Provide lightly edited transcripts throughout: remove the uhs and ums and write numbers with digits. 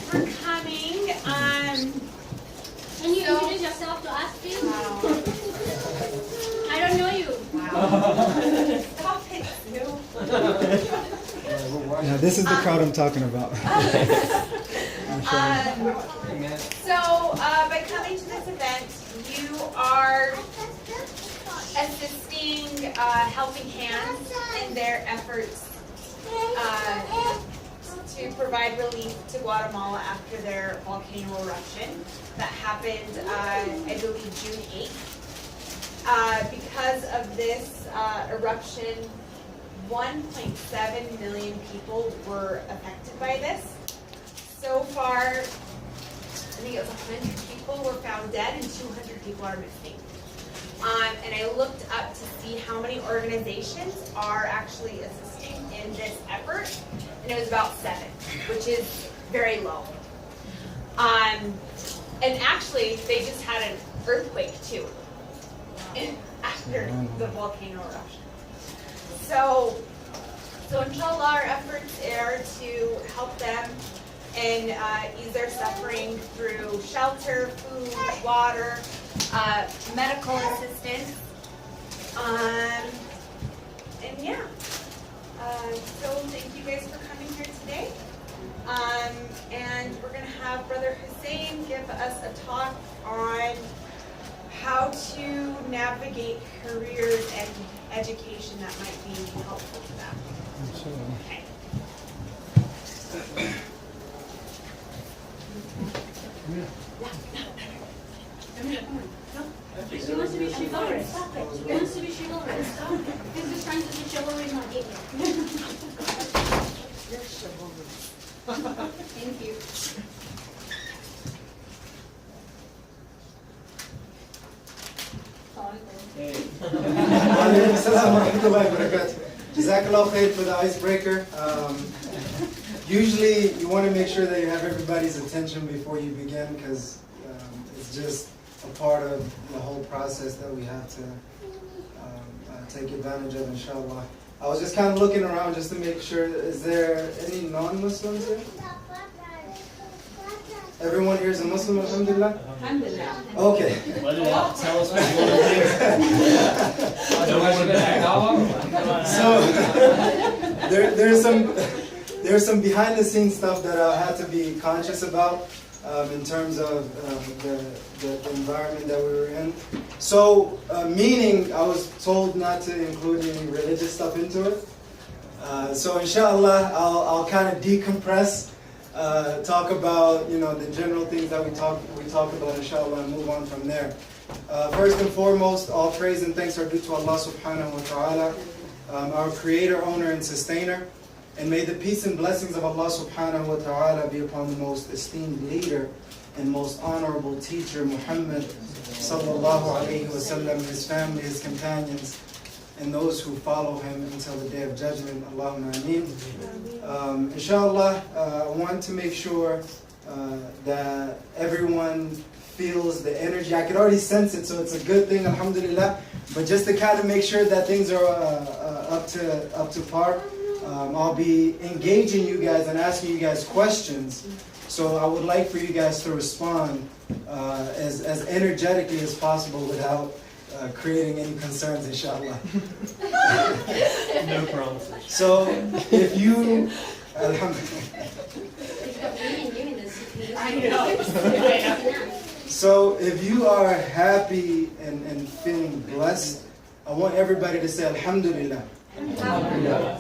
for coming. Can you introduce yourself to us, please? Wow. I don't know you. Wow. Stop it, Now this is the crowd I'm talking about. By coming to this event, you are assisting helping hands in their efforts to provide relief to Guatemala after their volcano eruption that happened, I believe, June 8th. Because of this eruption, 1.7 million people were affected by this. So far, I think it was 100 people were found dead and 200 people are missing. And I looked up to see how many organizations are actually assisting in this effort, and it was about 7, which is very low. And actually, they just had an earthquake too, after the volcano eruption. So inshallah, our efforts are to help them and ease their suffering through shelter, food, water, medical assistance, and yeah. So thank you guys for coming here today. And we're going to have Brother Hussein give us a talk on how to navigate careers and education that might be helpful to them. Okay. He wants to be chivalrous. Stop it. He wants to be chivalrous. Stop it. He's just trying to be chivalry, not gay. You're chivalrous. Thank you. Assalamu alaikum wa barakatuh. Jazakallah khair for the icebreaker. Usually you want to make sure that you have everybody's attention before you begin, because it's just a part of the whole process that we have to take advantage of, inshallah. I was just kind of looking around just to make sure, is there any non-Muslims here? Everyone here is a Muslim, alhamdulillah? Alhamdulillah. Okay. Tell us what you want to hear. So there's some behind the scenes stuff that I had to be conscious about in terms of the environment that we were in. So meaning I was told not to include any religious stuff into it. So inshallah I'll kind of decompress, talk about the general things that we talk about, inshallah, and move on from there. First and foremost, all praise and thanks are due to Allah subhanahu wa ta'ala, our creator, owner, and sustainer. And may the peace and blessings of Allah subhanahu wa ta'ala be upon the most esteemed leader and most honorable teacher, Muhammad sallallahu alayhi wa sallam, his family, his companions, and those who follow him until the day of judgment. Allahumma ameen. Inshallah, I want to make sure that everyone feels the energy. I could already sense it, so it's a good thing, alhamdulillah. But just to kind of make sure that things are up to par, I'll be engaging you guys and asking you guys questions. So I would like for you guys to respond as energetically as possible without creating any concerns, inshallah. No promises. So if you, alhamdulillah. So if you are happy and feeling blessed, I want everybody to say alhamdulillah. A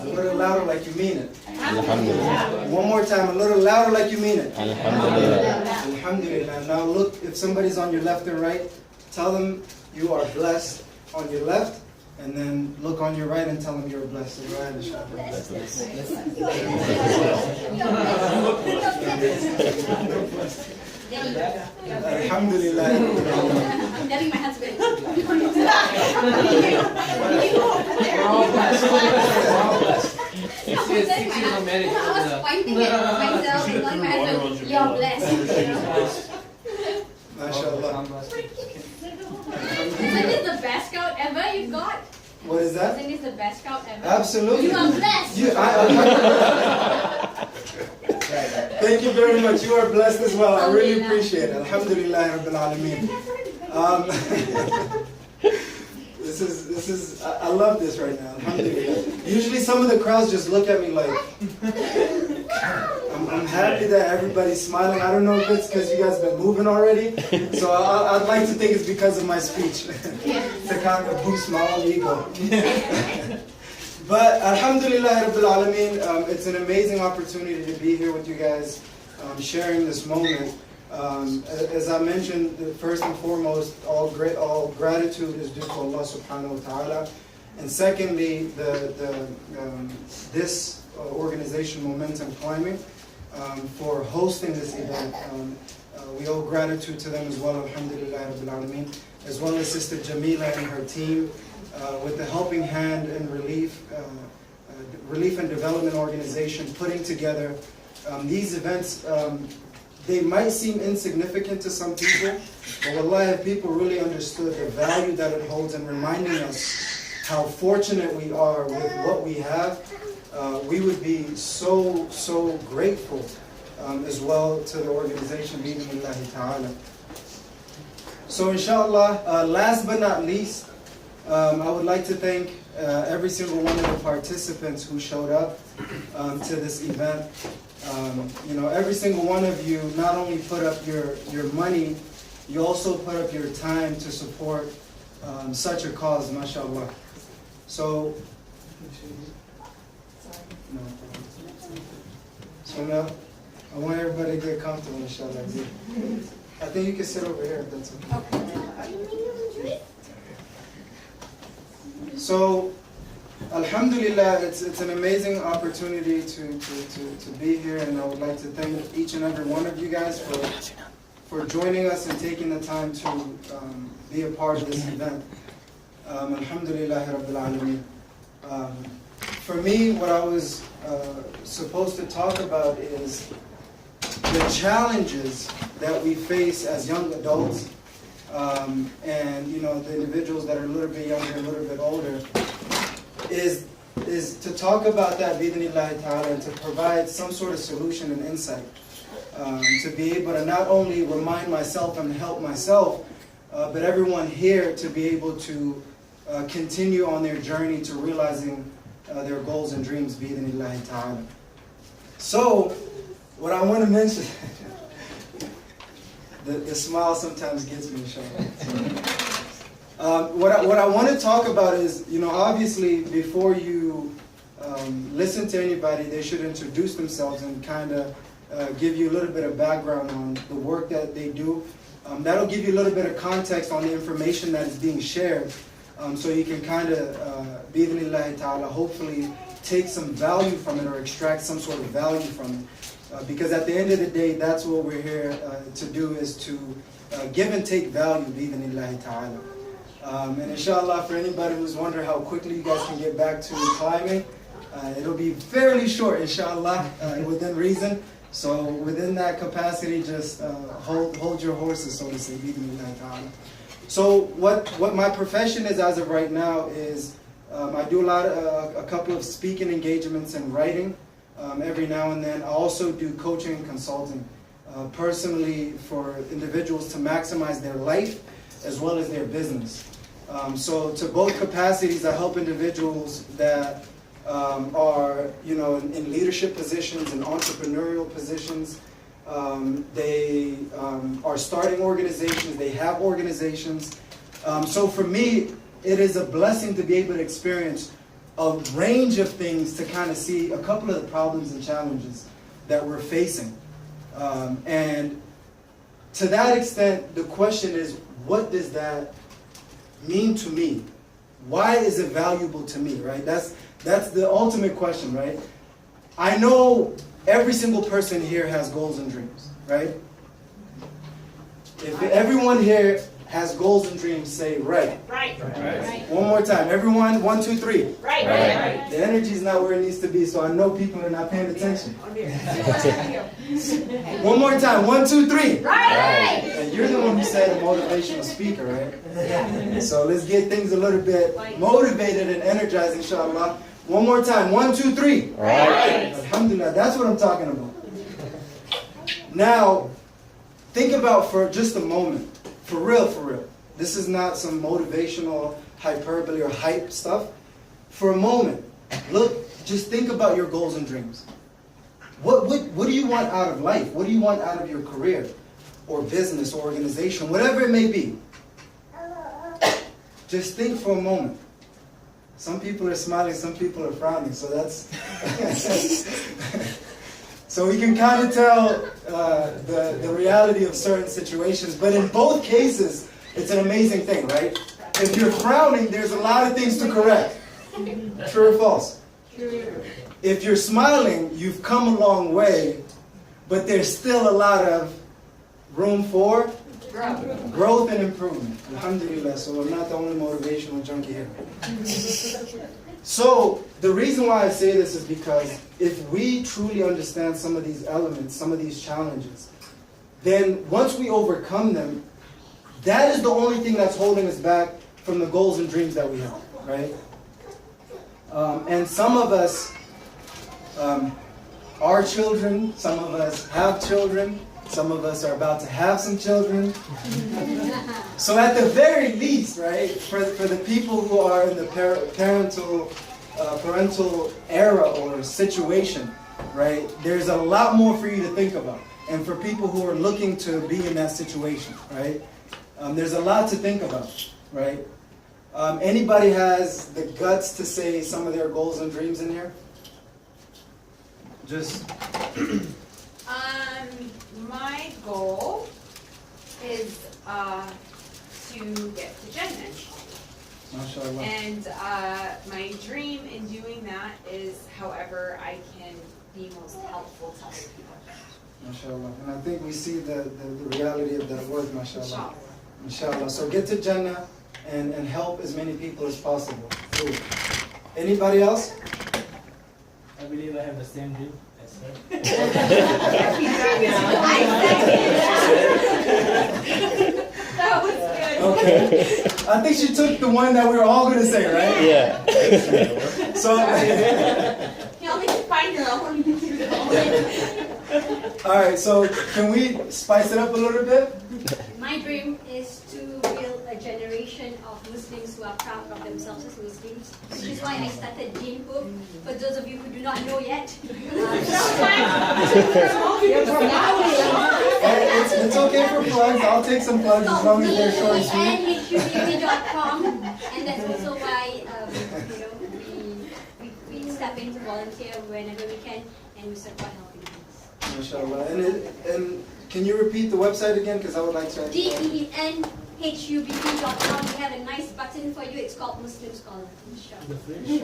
little louder like you mean it. Alhamdulillah. One more time, a little louder like you mean it. Alhamdulillah. Alhamdulillah. Now look, if somebody's on your left and right, tell them you are blessed on your left, and then look on your right and tell them you're blessed. Right, Alhamdulillah. I'm getting my husband. We're all blessed. We're all blessed. I was pointing at myself and telling my husband, you're blessed. MashaAllah. Isn't this the best scout ever you've got? What is that? Isn't this the best scout ever? Absolutely. You are blessed. Thank you very much. You are blessed as well. I really appreciate it. Alhamdulillah Rabbil Alameen. This is, I love this right now. Alhamdulillah. Usually some of the crowds just look at me like, I'm happy that everybody's smiling. I don't know if it's because you guys have been moving already. So I'd like to think it's because of my speech. To kind of boost my own ego. But Alhamdulillah Rabbil Alameen, it's an amazing opportunity to be here with you guys, sharing this moment. As I mentioned, first and foremost, all gratitude is due to Allah subhanahu wa ta'ala. And secondly, this organization, Momentum Climbing, for hosting this event. We owe gratitude to them as well, Alhamdulillah Rabbil Alameen, as well as Sister Jamila and her team, with the Helping Hand and Relief and Development Organization putting together these events. They might seem insignificant to some people, but wallahi, if people really understood the value that it holds and reminding us how fortunate we are with what we have, we would be so grateful as well to the organization, bi'idhnillahi ta'ala. So inshallah, last but not least, I would like to thank every single one of the participants who showed up to this event. You know, every single one of you not only put up your money, you also put up your time to support such a cause, mashallah. So, now, I want everybody to get comfortable, inshallah. I think you can sit over here if that's okay. So, Alhamdulillah, it's an amazing opportunity to be here, and I would like to thank each and every one of you guys for joining us and taking the time to be a part of this event. Alhamdulillah Rabbil Alameen. For me, what I was supposed to talk about is the challenges that we face as young adults, and you know, the individuals that are a little bit younger, a little bit older, is to talk about that bi'idhnillahi ta'ala and to provide some sort of solution and insight, to be able to not only remind myself and help myself, but everyone here to be able to continue on their journey to realizing their goals and dreams, bi'idhnillahi ta'ala. So, what I want to mention, the smile sometimes gets me, inshallah. What I want to talk about is, you know, obviously before you listen to anybody, they should introduce themselves and kind of give you a little bit of background on the work that they do. That'll give you a little bit of context on the information that is being shared, so you can kind of, bi'idhnillahi ta'ala, hopefully take some value from it or extract some sort of value from it. Because at the end of the day, that's what we're here to do, is to give and take value, bi'idhnillahi ta'ala. And inshallah, for anybody who's wondering how quickly you guys can get back to climbing, it'll be fairly short, inshallah, within reason. So within that capacity, just hold your horses, so to say, bi'idhnillahi ta'ala. So what my profession is as of right now is, I do a couple of speaking engagements and writing every now and then. I also do coaching and consulting, personally for individuals to maximize their life as well as their business. So to both capacities, I help individuals that are, you know, in leadership positions and entrepreneurial positions. They are starting organizations, they have organizations. So for me, it is a blessing to be able to experience a range of things, to kind of see a couple of the problems and challenges that we're facing. And to that extent, the question is, what does that mean to me? Why is it valuable to me, right? That's the ultimate question, right? I know every single person here has goals and dreams, right? If everyone here has goals and dreams, say right. Right. Right. One more time. Everyone, 1, 2, 3. Right. The energy is not where it needs to be, so I know people are not paying attention. One more time. 1, 2, 3. Right. And you're the one who said a motivational speaker, right? So let's get things a little bit motivated and energized, inshallah. One more time. 1, 2, 3. Right. Alhamdulillah. That's what I'm talking about. Now, think about for just a moment, for real. This is not some motivational hyperbole or hype stuff. For a moment, just think about your goals and dreams. What do you want out of life? What do you want out of your career or business or organization, whatever it may be? Just think for a moment. Some people are smiling, some people are frowning, so that's... So we can kind of tell the reality of certain situations, but in both cases, it's an amazing thing, right? If you're frowning, there's a lot of things to correct. True or false? True. If you're smiling, you've come a long way, but there's still a lot of room for growth and improvement. Alhamdulillah, so I'm not the only motivational junkie here. So, the reason why I say this is because if we truly understand some of these elements, some of these challenges, then once we overcome them, that is the only thing that's holding us back from the goals and dreams that we have, right? And some of us are children, some of us have children, some of us are about to have some children. So at the very least, right, for the people who are in the parental era or situation, right, there's a lot more for you to think about. And for people who are looking to be in that situation, right, there's a lot to think about, right? Anybody has the guts to say some of their goals and dreams in here? Just... My goal is to get to Jannah. MashaAllah. And my dream in doing that is however I can be most helpful to other people. MashaAllah. And I think we see the reality of that word, MashaAllah. Inshallah. So get to Jannah and help as many people as possible. Cool. Anybody else? I believe I have the same dream. That was good. Okay. I think she took the one that we were all going to say, right? Yeah. So, You only can find your own. all right, so can we spice it up a little bit? My dream is to build a generation of Muslims who are proud of themselves as Muslims, which is why I started Jane Hope. For those of you who do not know yet, It's okay for plugs. I'll take some plugs as long as they're short and sweet. and HHRD.com, and that's also why we step in to volunteer whenever we can, and we support helping others. MashaAllah. And can you repeat the website again? Because I would like to... DENHUBB.com. We have a nice button for you. It's called Muslim Scholar. You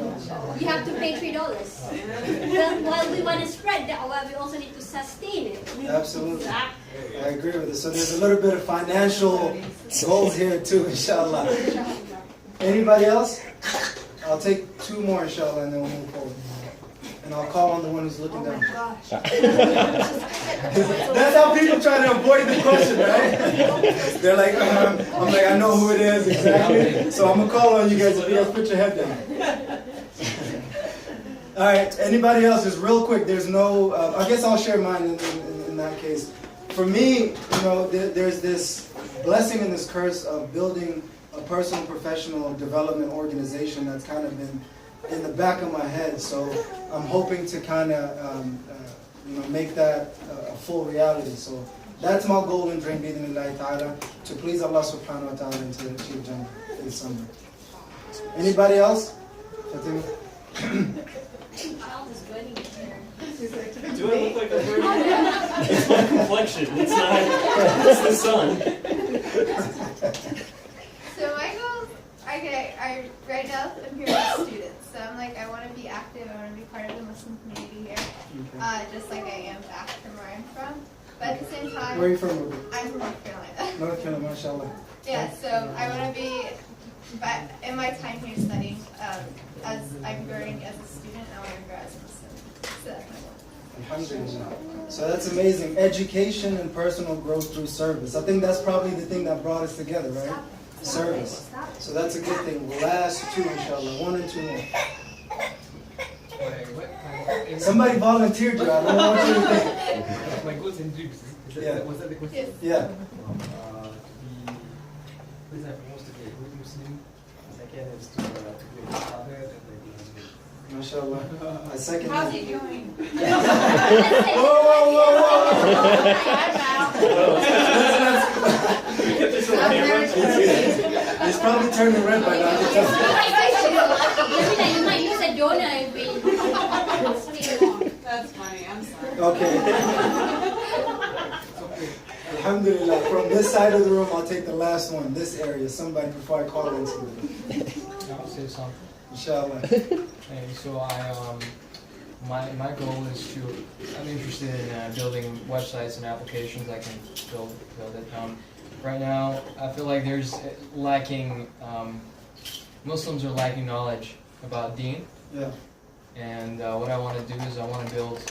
have to pay $3. While we want to spread that, we also need to sustain it. Absolutely. I agree with it. So there's a little bit of financial goals here too, inshallah. Anybody else? I'll take two more, inshallah, and then we'll move forward. And I'll call on the one who's looking down. That's how people try to avoid the question, right? They're like, I'm like, I know who it is exactly. So I'm going to call on you guys if you guys put your head down. All right, anybody else? Just real quick, there's no, I guess I'll share mine in that case. For me, there's this blessing and this curse of building a personal professional development organization that's kind of been in the back of my head, so I'm hoping to kind of make that a full reality. So that's my goal and dream, bi'idhnillahi ta'ala, to please Allah subhanahu wa ta'ala and to achieve Jannah this summer. Anybody else? Fatima? Do I look like a bird? It's my complexion. It's not. It's the sun. So my goals, right now I'm here with students. So I'm like, I want to be active. I want to be part of the Muslim community here, just like I am back from where I'm from. But at the same time, Where are you from, Ruby? I'm from North Carolina. North Carolina, mashallah. Yeah, so I want to be, but in my time here studying, as I'm growing as a student, I want to grow as a Muslim. So that's my goal. Alhamdulillah. So that's amazing. Education and personal growth through service. I think that's probably the thing that brought us together, right? Service. So that's a good thing. Last two, inshallah. 1 and 2 more. Somebody volunteered you. I don't know what you think. goals and dreams. Yeah. Was that the question? Yeah. To be, first and foremost, to be a good Muslim. Second is to be a good father, and then MashaAllah. I second How's that. it going? It's probably turning red by now. I can tell. You said donor. That's funny, I'm sorry. Okay. Alhamdulillah. From this side of the room, I'll take the last one. This area. Somebody before I call into it. I'll say something. Inshallah. Hey, so my goal is to, I'm interested in building websites and applications I can build it. Right now, I feel like there's lacking, Muslims are lacking knowledge about Deen. Yeah. And what I want to do is I want to build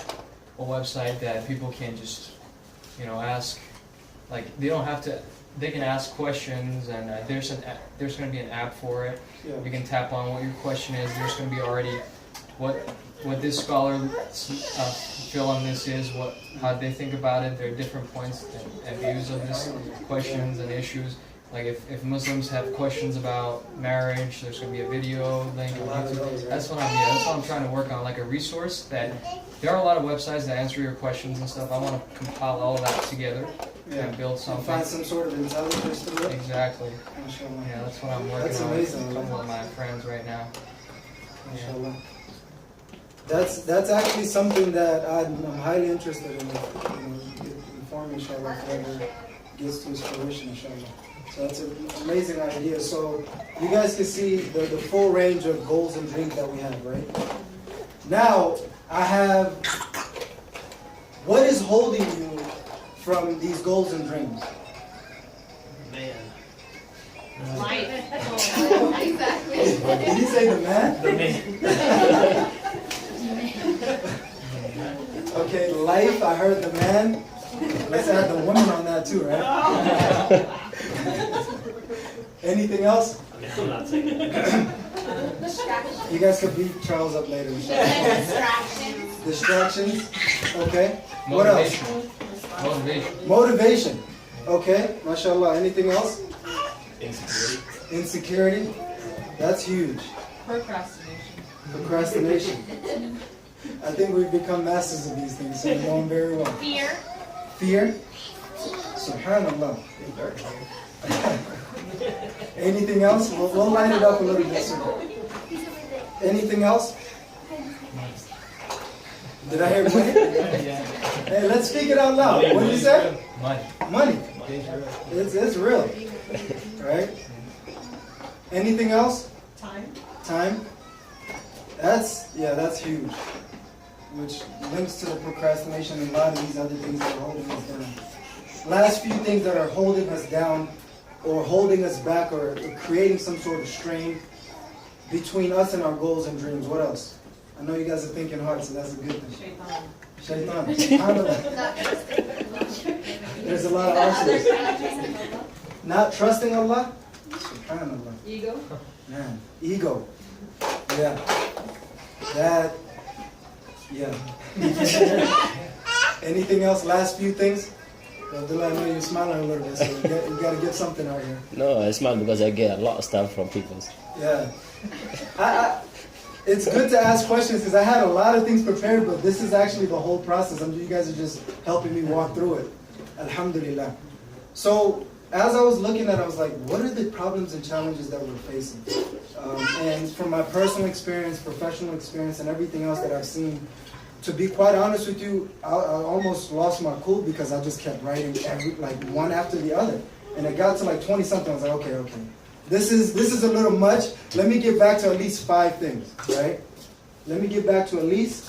a website that people can just, ask, like they don't have to, they can ask questions, and there's going to be an app for it. Yeah. You can tap on what your question is. There's going to be already what this scholar feel on this is, how they think about it, their different points and views of this questions and issues. Like if Muslims have questions about marriage, there's going to be a video link on YouTube. That's what I'm trying to work on, like a resource that there are a lot of websites that answer your questions and stuff. I want to compile all of that together and build something. Find some sort of intelligence to it. Exactly. MashaAllah. Yeah, that's what I'm working That's on amazing. with a couple of my friends right now. MashaAllah. That's actually something that I'm highly interested in. Informing, inshallah, if it ever gets to its fruition, inshallah. So that's an amazing idea. So you guys can see the full range of goals and dreams that we have, right? Now, I have, what is holding you from these goals and dreams? Man. Life. Exactly. Did he say the man? The man. Okay, life, I heard the man. Let's add the woman on that too, right? Anything else? I'm not saying it. You guys could beat Charles up later. Distractions. Distractions. Okay. What else? Motivation. Motivation. Okay. MashaAllah. Anything else? Insecurity. Insecurity. That's huge. Procrastination. Procrastination. I think we've become masters of these things, so we're going very well. Fear. Fear. Subhanallah. Anything else? We'll line it up a little bit soon. Anything else? Did I hear money? Hey, let's speak it out loud. What did you say? Money. Money. It's real. Right? Anything else? Time. Time. That's huge. Which links to the procrastination and a lot of these other things that are holding us down. Last few things that are holding us down or holding us back or creating some sort of strain between us and our goals and dreams. What else? I know you guys are thinking hard, so that's a good thing. Shaitan. Subhanallah. There's a lot of arsenals. Not trusting Allah? Subhanallah. Ego. Man, ego. Yeah. That. Yeah. Anything else? Last few things? Abdullah, I know you're smiling a little bit, so you got to get something out here. No, I smile because I get a lot of stuff from people. Yeah. It's good to ask questions because I had a lot of things prepared, but this is actually the whole process. You guys are just helping me walk through it. Alhamdulillah. So, as I was looking at it, I was like, what are the problems and challenges that we're facing? And from my personal experience, professional experience, and everything else that I've seen, to be quite honest with you, I almost lost my cool because I just kept writing one after the other. And it got to like 20 something, I was like, okay. This is a little much. Let me get back to at least 5 things, right? Let me get back to at least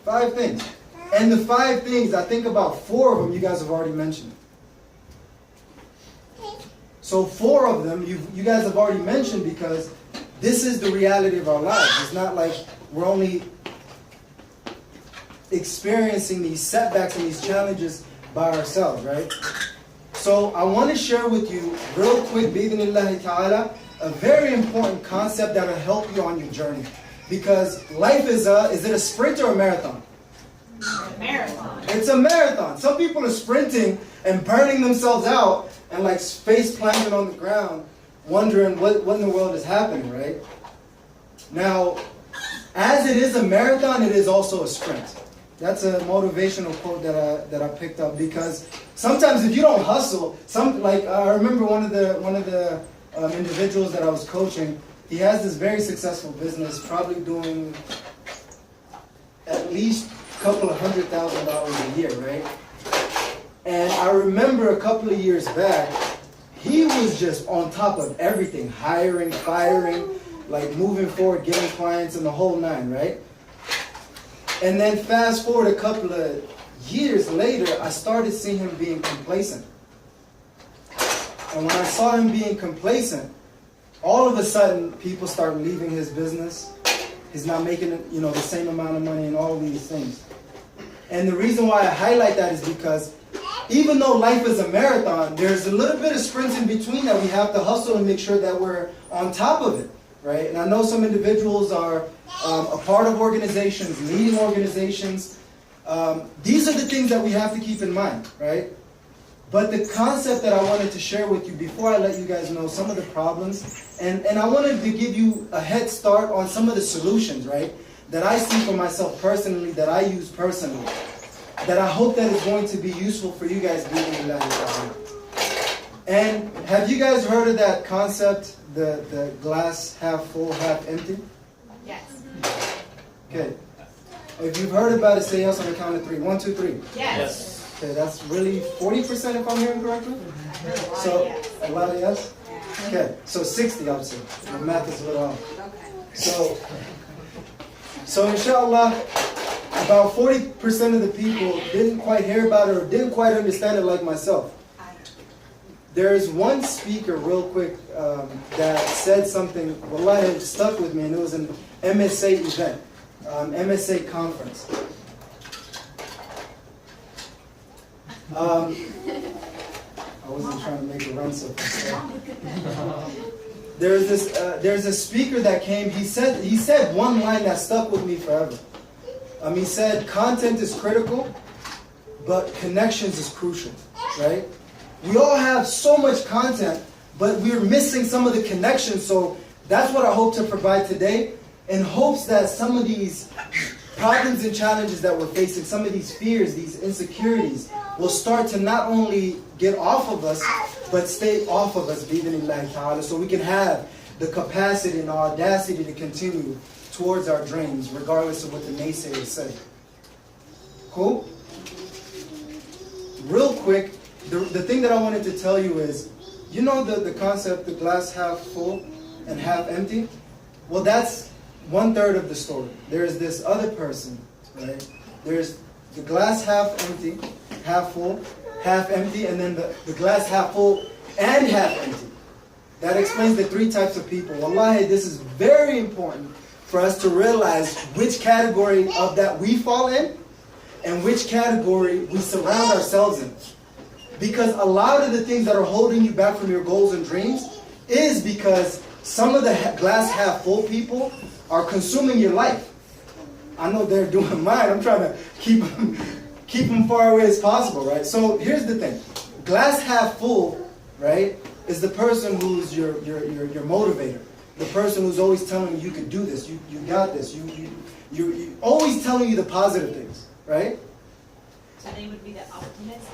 5 things. And the 5 things, I think about 4 of them you guys have already mentioned. So 4 of them you guys have already mentioned because this is the reality of our lives. It's not like we're only experiencing these setbacks and these challenges by ourselves, right? So I want to share with you real quick, bi'idhnillahi ta'ala, a very important concept that will help you on your journey. Because life is it a sprint or a marathon? Marathon. It's a marathon. Some people are sprinting and burning themselves out and like face planted on the ground, wondering what in the world is happening, right? Now, as it is a marathon, it is also a sprint. That's a motivational quote that I picked up, because sometimes if you don't hustle, I remember one of the individuals that I was coaching. He has this very successful business, probably doing at least a couple of $100,000 a year, right? And I remember a couple of years back, he was just on top of everything, hiring, firing, like moving forward, getting clients and the whole nine, right? And then fast forward a couple of years later, I started seeing him being complacent. And when I saw him being complacent, all of a sudden people start leaving his business. He's not making, the same amount of money and all of these things. And the reason why I highlight that is because even though life is a marathon, there's a little bit of sprints in between that we have to hustle and make sure that we're on top of it, right? And I know some individuals are a part of organizations, leading organizations. These are the things that we have to keep in mind, right? But the concept that I wanted to share with you before I let you guys know some of the problems, and I wanted to give you a head start on some of the solutions, right, that I see for myself personally, that I use personally, that I hope that is going to be useful for you guys being in that. And have you guys heard of that concept, the glass half full, half empty? Yes. Okay. If you've heard about it, say yes on the count of 3. 1, 2, 3. Yes. Okay, that's really 40% if I'm hearing correctly? So, a lot of yes? Okay, so 60 I would say. My math is a little off. Okay. So inshallah, about 40% of the people didn't quite hear about it or didn't quite understand it like myself. There's one speaker, real quick, that said something, wallahi, it stuck with me, and it was an MSA event, MSA conference. I wasn't trying to make a run so fast. There's a speaker that came. He said one line that stuck with me forever. He said, content is critical, but connections is crucial, right? We all have so much content, but we're missing some of the connections. So that's what I hope to provide today, in hopes that some of these problems and challenges that we're facing, some of these fears, these insecurities, will start to not only get off of us, but stay off of us, bi'idhnillahi ta'ala, so we can have the capacity and audacity to continue towards our dreams, regardless of what the naysayers say. Cool? Real quick, the thing that I wanted to tell you is, you know the concept, the glass half full and half empty? Well, that's 1/3 of the story. There's this other person, right? There's the glass half empty, half full, half empty, and then the glass half full and half empty. That explains the 3 types of people. Wallahi, this is very important for us to realize which category of that we fall in and which category we surround ourselves in. Because a lot of the things that are holding you back from your goals and dreams is because some of the glass half full people are consuming your life. I know they're doing mine. I'm trying to keep them far away as possible, right? So here's the thing. Glass half full, right, is the person who's your motivator. The person who's always telling you can do this, you got this, you always telling you the positive things, right? So they would be the optimist?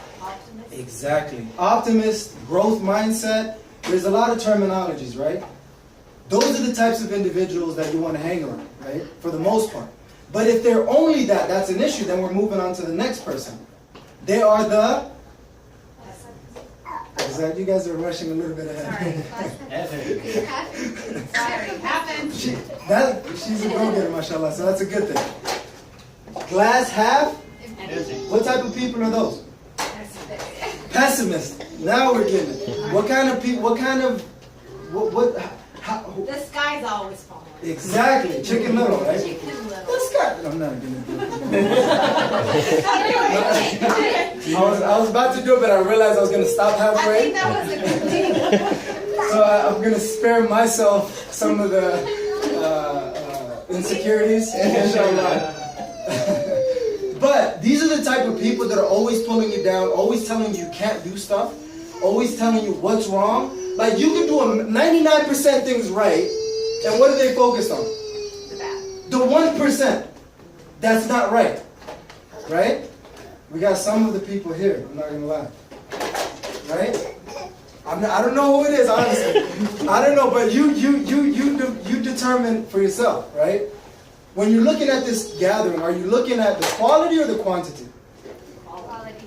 Exactly. Optimist, growth mindset. There's a lot of terminologies, right? Those are the types of individuals that you want to hang around, right? For the most part. But if they're only that's an issue, then we're moving on to the next person. They are the... You guys are rushing a little bit ahead. Sorry, happened. She's a go-getter, mashallah, so that's a good thing. Glass half? What type of people are those? Pessimist. Now we're getting it. What kind of people, The sky's always falling. Exactly. Chicken Little, right? Chicken Little. The sky. I'm not going to do it. I was about to do it, but I realized I was going to stop I halfway. think that was a good thing. So I'm going to spare myself some of the insecurities. Inshallah. But these are the type of people that are always pulling you down, always telling you can't do stuff, always telling you what's wrong. Like you can do 99% things right, and what are they focused on? The bad. The 1% that's not right. Right? We got some of the people here, I'm not gonna lie. Right? I don't know who it is, honestly. I don't know, but you determine for yourself, right? When you're looking at this gathering, are you looking at the quality or the quantity? Quality.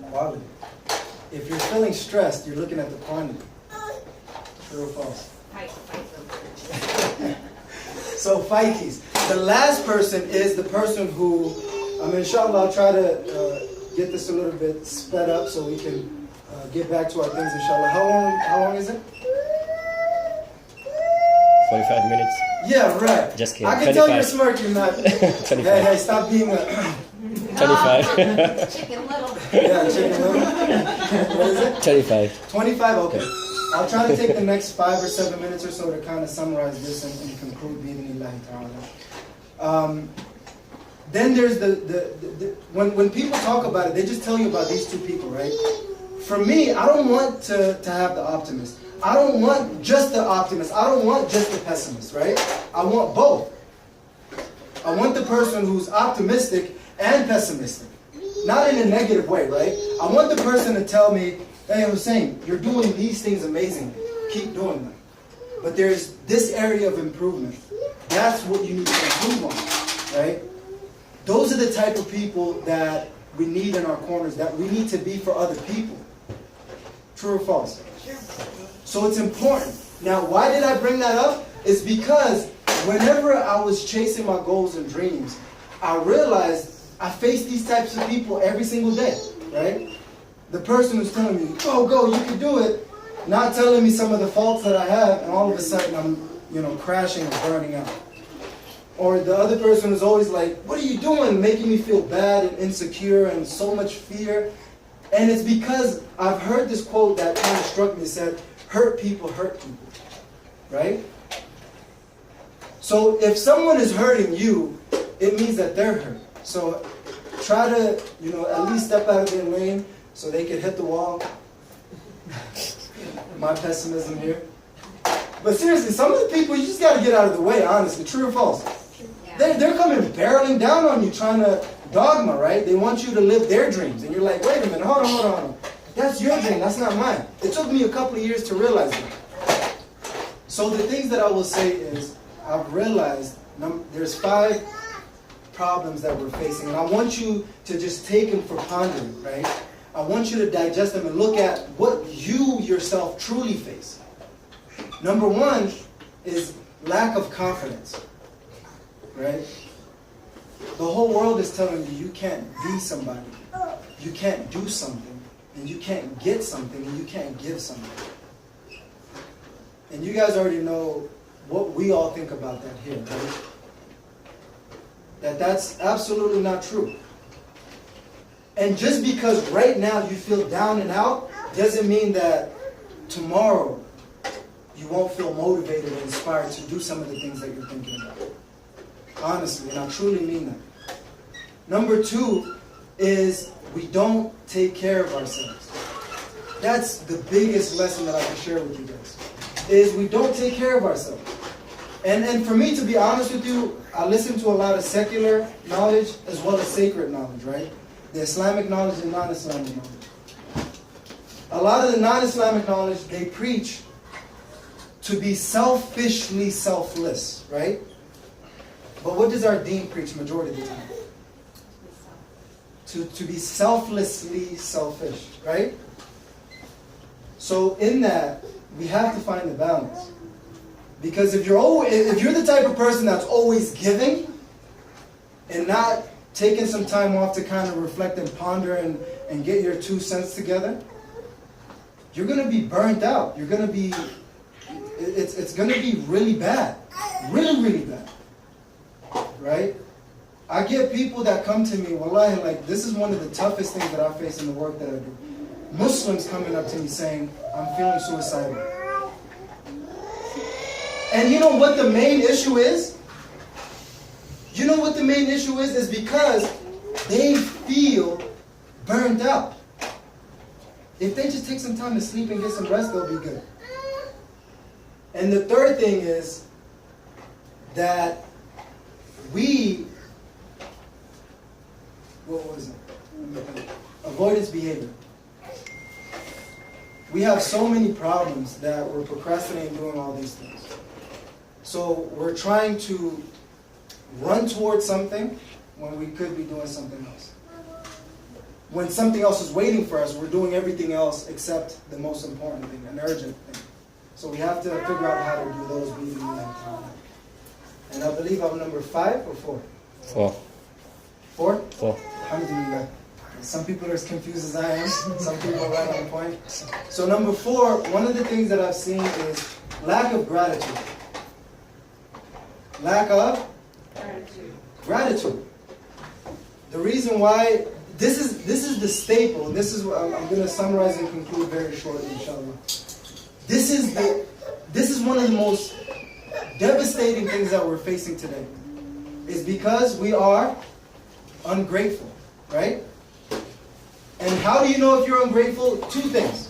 Quality. If you're feeling stressed, you're looking at the quantity. True or false? Fight them. So fighties. The last person is the person who, inshallah, I'll try to get this a little bit sped up so we can get back to our things, inshallah. How long is it? 45 minutes. Yeah, right. Just kidding. I can 25. tell you're smirking, not. 25. Hey, stop being a. 25. Chicken Little. Yeah, chicken little. What is it? 25. 25? Okay. I'll try to take the next 5 or 7 minutes or so to kind of summarize this and conclude bi'idhnillahi ta'ala. Then there's when people talk about it, they just tell you about these two people, right? For me, I don't want to have the optimist. I don't want just the optimist. I don't want just the pessimist, right? I want both. I want the person who's optimistic and pessimistic. Not in a negative way, right? I want the person to tell me, hey, Hussein, you're doing these things amazing. Keep doing them. But there's this area of improvement. That's what you need to improve on, right? Those are the type of people that we need in our corners, that we need to be for other people. True or false? Sure. So it's important. Now, why did I bring that up? It's because whenever I was chasing my goals and dreams, I realized I face these types of people every single day, right? The person who's telling me, go, you can do it, not telling me some of the faults that I have, and all of a sudden I'm, crashing and burning out. Or the other person is always like, what are you doing? Making me feel bad and insecure and so much fear. And it's because I've heard this quote that kind of struck me. It said, hurt people, right? So if someone is hurting you, it means that they're hurt. So try to, at least step out of their lane so they can hit the wall. My pessimism here. But seriously, some of the people, you just got to get out of the way, honestly. True or false? Yeah. They're coming barreling down on you, trying to dogma, right? They want you to live their dreams. And you're like, wait a minute, hold on. That's your dream, that's not mine. It took me a couple of years to realize that. So the things that I will say is, I've realized there's 5 problems that we're facing. And I want you to just take them for pondering, right? I want you to digest them and look at what you yourself truly face. Number 1 is lack of confidence, right? The whole world is telling you you can't be somebody, you can't do something, and you can't get something, and you can't give something. And you guys already know what we all think about that here, right? That's absolutely not true. And just because right now you feel down and out, doesn't mean that tomorrow you won't feel motivated and inspired to do some of the things that you're thinking about. Honestly, and I truly mean that. Number 2 is we don't take care of ourselves. That's the biggest lesson that I can share with you guys, is we don't take care of ourselves. And for me, to be honest with you, I listen to a lot of secular knowledge as well as sacred knowledge, right? The Islamic knowledge and non-Islamic knowledge. A lot of the non-Islamic knowledge, they preach to be selfishly selfless, right? But what does our deen preach majority of the time? To be selflessly selfish, right? So in that, we have to find the balance. Because if you're the type of person that's always giving and not taking some time off to kind of reflect and ponder and get your 2 cents together, you're going to be burnt out. You're going to be, it's going to be really bad. Really, really bad. Right? I get people that come to me, wallahi, like this is one of the toughest things that I face in the work that I do. Muslims coming up to me saying, I'm feeling suicidal. And you know what the main issue is? You know what the main issue is? Is because they feel burned out. If they just take some time to sleep and get some rest, they'll be good. And the third thing is that avoidance behavior. We have so many problems that we're procrastinating doing all these things. So we're trying to run towards something when we could be doing something else. When something else is waiting for us, we're doing everything else except the most important thing, an urgent thing. So we have to figure out how to do those when we have time. And I believe I'm number 5 or 4? 4. 4? 4. Alhamdulillah. Some people are as confused as I am. Some people are right on point. So number 4, one of the things that I've seen is lack of gratitude. Lack of gratitude. The reason why, this is the staple. This is what I'm going to summarize and conclude very shortly, inshallah. This is one of the most devastating things that we're facing today. Is because we are ungrateful, right? And how do you know if you're ungrateful? 2 things.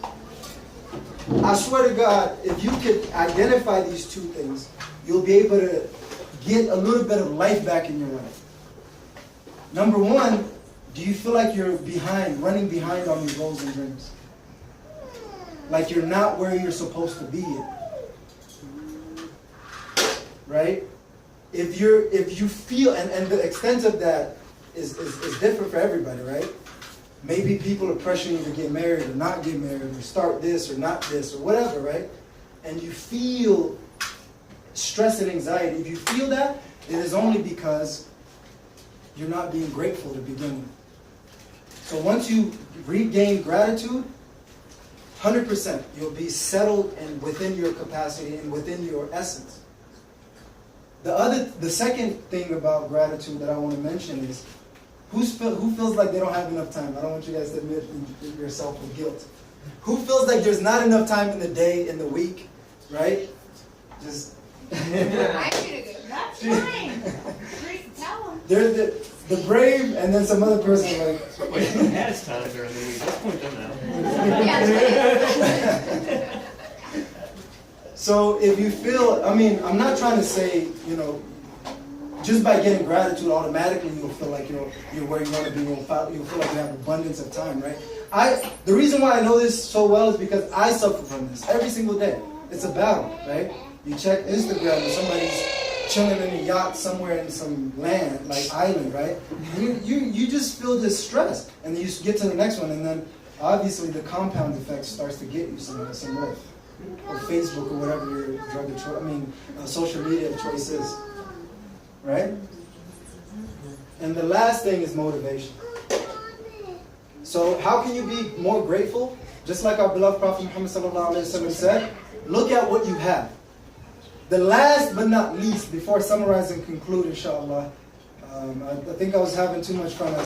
I swear to God, if you could identify these 2 things, you'll be able to get a little bit of life back in your life. Number 1, do you feel like you're behind, running behind on your goals and dreams? Like you're not where you're supposed to be yet. Right? If you feel, and the extent of that is different for everybody, right? Maybe people are pressuring you to get married or not get married or start this or not this or whatever, right? And you feel stress and anxiety. If you feel that, it is only because you're not being grateful to begin with. So once you regain gratitude, 100%, you'll be settled and within your capacity and within your essence. The second thing about gratitude that I want to mention is who feels like they don't have enough time? I don't want you guys to admit yourself with guilt. Who feels like there's not enough time in the day, in the week, right? Just I should have good. That's fine. Tell them. there's the brave, and then some other person like. Wait, who has time during the week? Let's point them out. So if you feel, I'm not trying to say, just by getting gratitude, automatically you'll feel like you're where you want to be. You'll feel like you have abundance of time, right? The reason why I know this so well is because I suffer from this every single day. It's a battle, right? You check Instagram and somebody's chilling in a yacht somewhere in some land, like island, right? You just feel this stress, and then you get to the next one, and then obviously the compound effect starts to get you some way. Or Facebook or whatever your drug of choice, social media of choice is, right? And the last thing is motivation. So how can you be more grateful? Just like our beloved Prophet Muhammad said, look at what you have. The last but not least, before I summarize and conclude, inshallah, I think I was having too much fun.